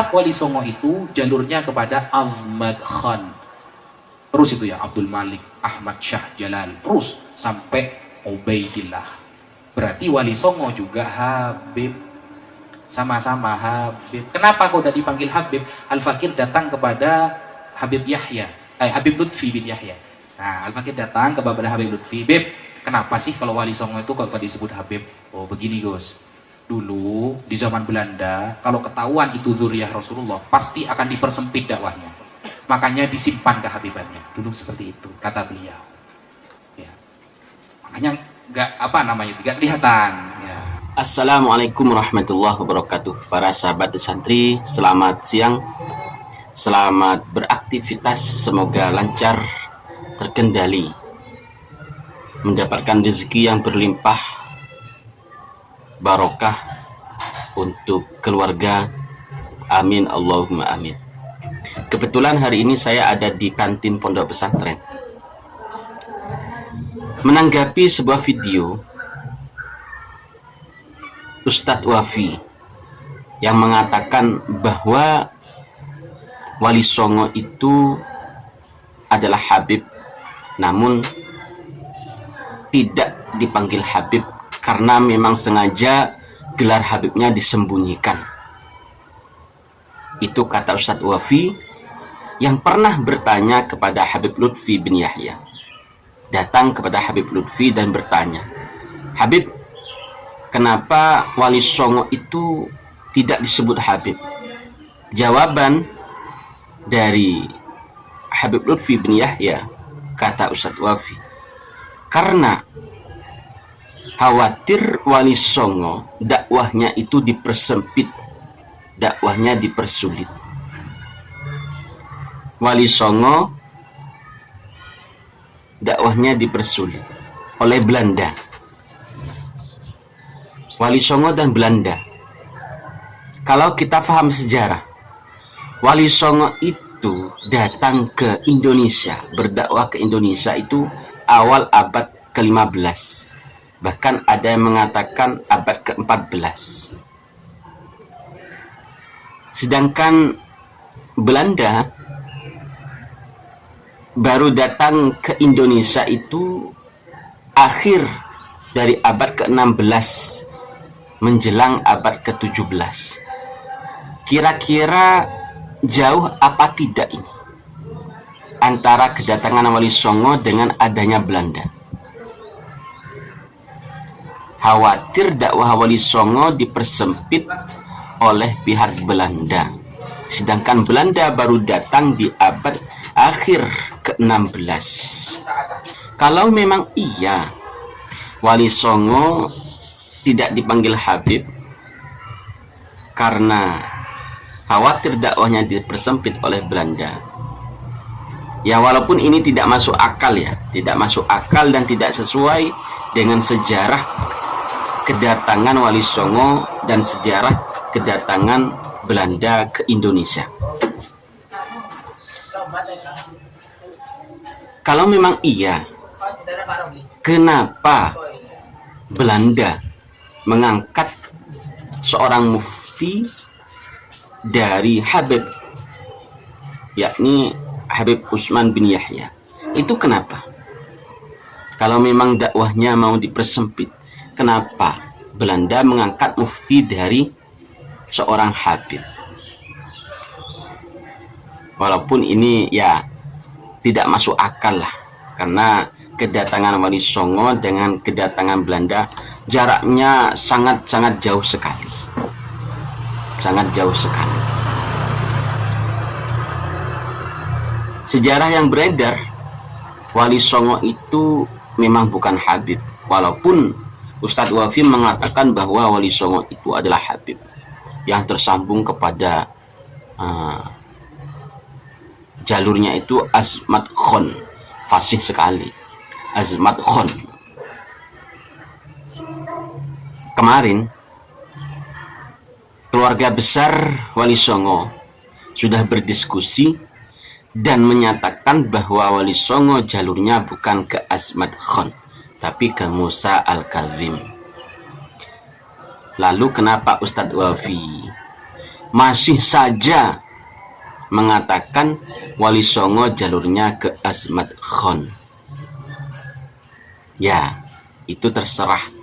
Ashab Wali Songo itu jalurnya kepada Ahmad Khan, terus itu ya Abdul Malik, Ahmad Shah Jalal, terus sampai Ubaidillah. Berarti Wali Songo juga Habib, sama-sama Habib. Kenapa kau udah dipanggil Habib? Al-Fakir datang kepada Habib Yahya, Habib Lutfi bin Yahya. Nah, Al-Fakir datang kepada Habib Lutfi, Bib, kenapa sih kalau Wali Songo itu kok disebut Habib? Oh begini Gus, dulu di zaman Belanda kalau ketahuan itu zuriyah Rasulullah pasti akan dipersempit dakwahnya, makanya disimpan kehabibannya dulu, seperti itu kata beliau ya. Makanya nggak kelihatan ya. Assalamualaikum warahmatullahi wabarakatuh. Para sahabat santri, selamat siang, selamat beraktivitas, semoga lancar, terkendali, mendapatkan rezeki yang berlimpah, barokah untuk keluarga, amin Allahumma amin. Kebetulan hari ini saya ada di kantin pondok pesantren, menanggapi sebuah video Ustadz Wafi yang mengatakan bahwa Wali Songo itu adalah Habib, namun tidak dipanggil Habib karena memang sengaja gelar Habibnya disembunyikan. Itu kata Ustadz Wafi yang pernah bertanya kepada Habib Lutfi bin Yahya. Datang kepada Habib Lutfi dan bertanya, Habib, kenapa Wali Songo itu tidak disebut Habib? Jawaban dari Habib Lutfi bin Yahya, kata Ustadz Wafi, karena khawatir Wali Songo dakwahnya itu dipersempit, dakwahnya dipersulit. Wali Songo dakwahnya dipersulit oleh Belanda. Wali Songo dan Belanda, kalau kita paham sejarah, Wali Songo itu datang ke Indonesia, berdakwah ke Indonesia itu awal abad ke-15, bahkan ada yang mengatakan abad ke-14. Sedangkan Belanda baru datang ke Indonesia itu akhir dari abad ke-16 menjelang abad ke-17. Kira-kira jauh apa tidak ini antara kedatangan Wali Songo dengan adanya Belanda? Khawatir dakwah Wali Songo dipersempit oleh pihak Belanda, sedangkan Belanda baru datang di abad akhir ke-16. Kalau memang iya Wali Songo tidak dipanggil Habib karena khawatir dakwahnya dipersempit oleh Belanda, ya walaupun ini tidak masuk akal ya, tidak masuk akal dan tidak sesuai dengan sejarah kedatangan Wali Songo dan sejarah kedatangan Belanda ke Indonesia. Kalau memang iya, kenapa Belanda mengangkat seorang mufti dari Habib, yakni Habib Utsman bin Yahya? Itu kenapa? Kalau memang dakwahnya mau dipersempit, kenapa Belanda mengangkat mufti dari seorang Habib? Walaupun ini ya tidak masuk akal lah, karena kedatangan Wali Songo dengan kedatangan Belanda jaraknya sangat-sangat jauh sekali. Sangat jauh sekali. Sejarah yang beredar, Wali Songo itu memang bukan Habib, walaupun Ustadz Wafi mengatakan bahwa Wali Songo itu adalah Habib yang tersambung kepada jalurnya itu Ahmad Khan. Fasih sekali, Ahmad Khan. Kemarin keluarga besar Wali Songo sudah berdiskusi dan menyatakan bahwa Wali Songo jalurnya bukan ke Ahmad Khan, tapi ke Musa Al-Kazim. Lalu kenapa Ustadz Wafi masih saja mengatakan Wali Songo jalurnya ke Ahmad Khan. Ya, itu terserah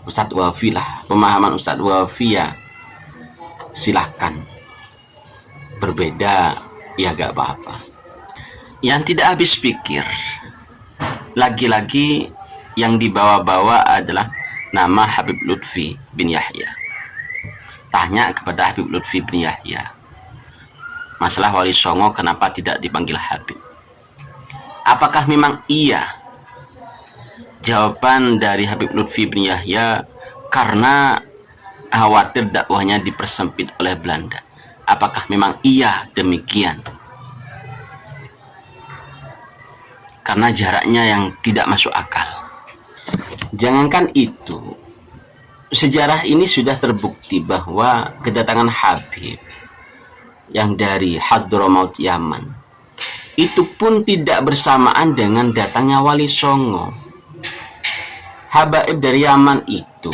Ustadz Wafi lah, pemahaman Ustadz Wafi ya silahkan, berbeda ya gak apa-apa. Yang tidak habis pikir, lagi-lagi yang dibawa-bawa adalah nama Habib Lutfi bin Yahya. Tanya kepada Habib Lutfi bin Yahya, masalah Wali Songo kenapa tidak dipanggil Habib? Apakah memang iya? Jawaban dari Habib Lutfi bin Yahya, karena khawatir dakwahnya dipersempit oleh Belanda. Apakah memang iya demikian? Karena jaraknya yang tidak masuk akal. Jangankan itu, sejarah ini sudah terbukti bahwa kedatangan Habib yang dari Hadramaut Yaman itu pun tidak bersamaan dengan datangnya Wali Songo. Habaib dari Yaman itu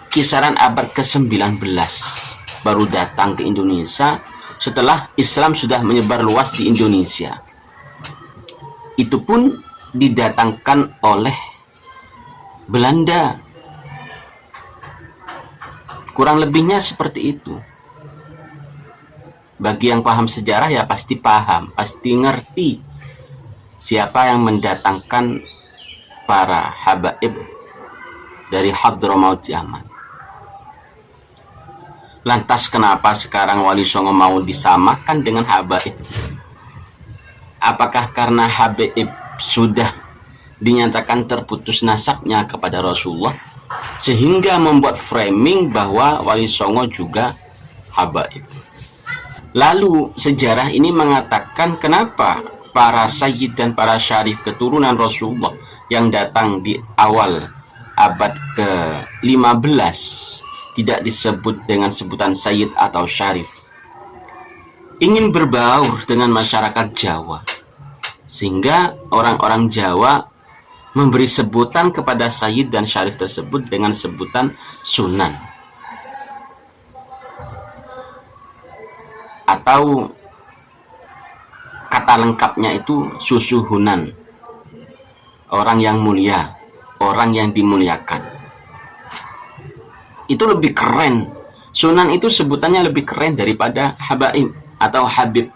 kisaran abad ke-19 baru datang ke Indonesia setelah Islam sudah menyebar luas di Indonesia. Itu pun didatangkan oleh Belanda. Kurang lebihnya seperti itu. Bagi yang paham sejarah ya pasti paham, pasti ngerti siapa yang mendatangkan para habaib dari Hadramaut Yaman. Lantas kenapa sekarang Wali Songo mau disamakan dengan habaib? Apakah karena habaib sudah dinyatakan terputus nasabnya kepada Rasulullah sehingga membuat framing bahwa Wali Songo juga habaib? Lalu sejarah ini mengatakan kenapa para sayyid dan para syarif keturunan Rasulullah yang datang di awal abad ke-15 tidak disebut dengan sebutan sayyid atau syarif, ingin berbaur dengan masyarakat Jawa, sehingga orang-orang Jawa memberi sebutan kepada sayyid dan syarif tersebut dengan sebutan sunan, atau kata lengkapnya itu susuhunan, orang yang mulia, orang yang dimuliakan. Itu lebih keren. Sunan itu sebutannya lebih keren daripada habaib atau habib,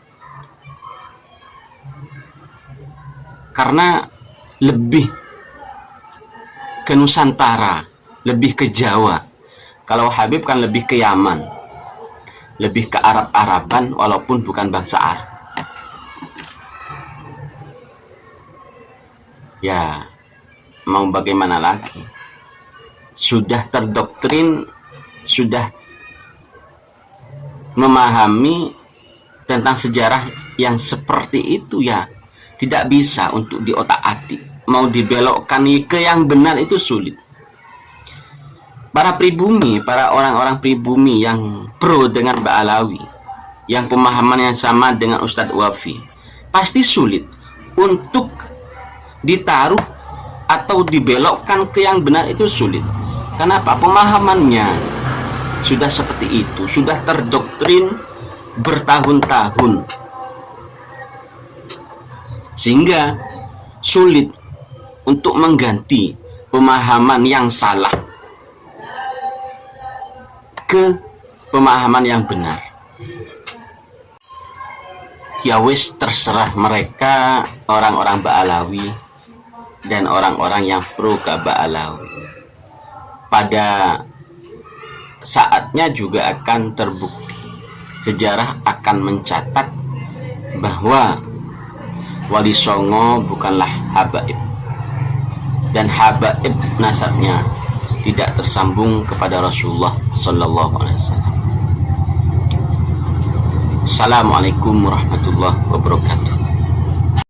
karena lebih ke Nusantara, lebih ke Jawa. Kalau habib kan lebih ke Yaman, lebih ke Arab-Araban walaupun bukan bangsa Arab. Ya, mau bagaimana lagi? Sudah terdoktrin, sudah memahami tentang sejarah yang seperti itu ya, tidak bisa untuk diotak-atik. Mau dibelokkan ke yang benar itu sulit. Para pribumi, para orang-orang pribumi yang pro dengan Ba'alawi, yang pemahaman yang sama dengan Ustadz Wafi, pasti sulit untuk ditaruh atau dibelokkan ke yang benar, itu sulit. Kenapa? Pemahamannya sudah seperti itu, sudah terdoktrin bertahun-tahun, sehingga sulit untuk mengganti pemahaman yang salah ke pemahaman yang benar. Ya wis, terserah mereka, orang-orang Ba'alawi dan orang-orang yang pro ke Ba'alawi. Pada saatnya juga akan terbukti, sejarah akan mencatat bahwa Wali Songo bukanlah habaib, dan habaib nasabnya tidak tersambung kepada Rasulullah Sallallahu Alaihi Wasallam. Assalamualaikum warahmatullahi wabarakatuh.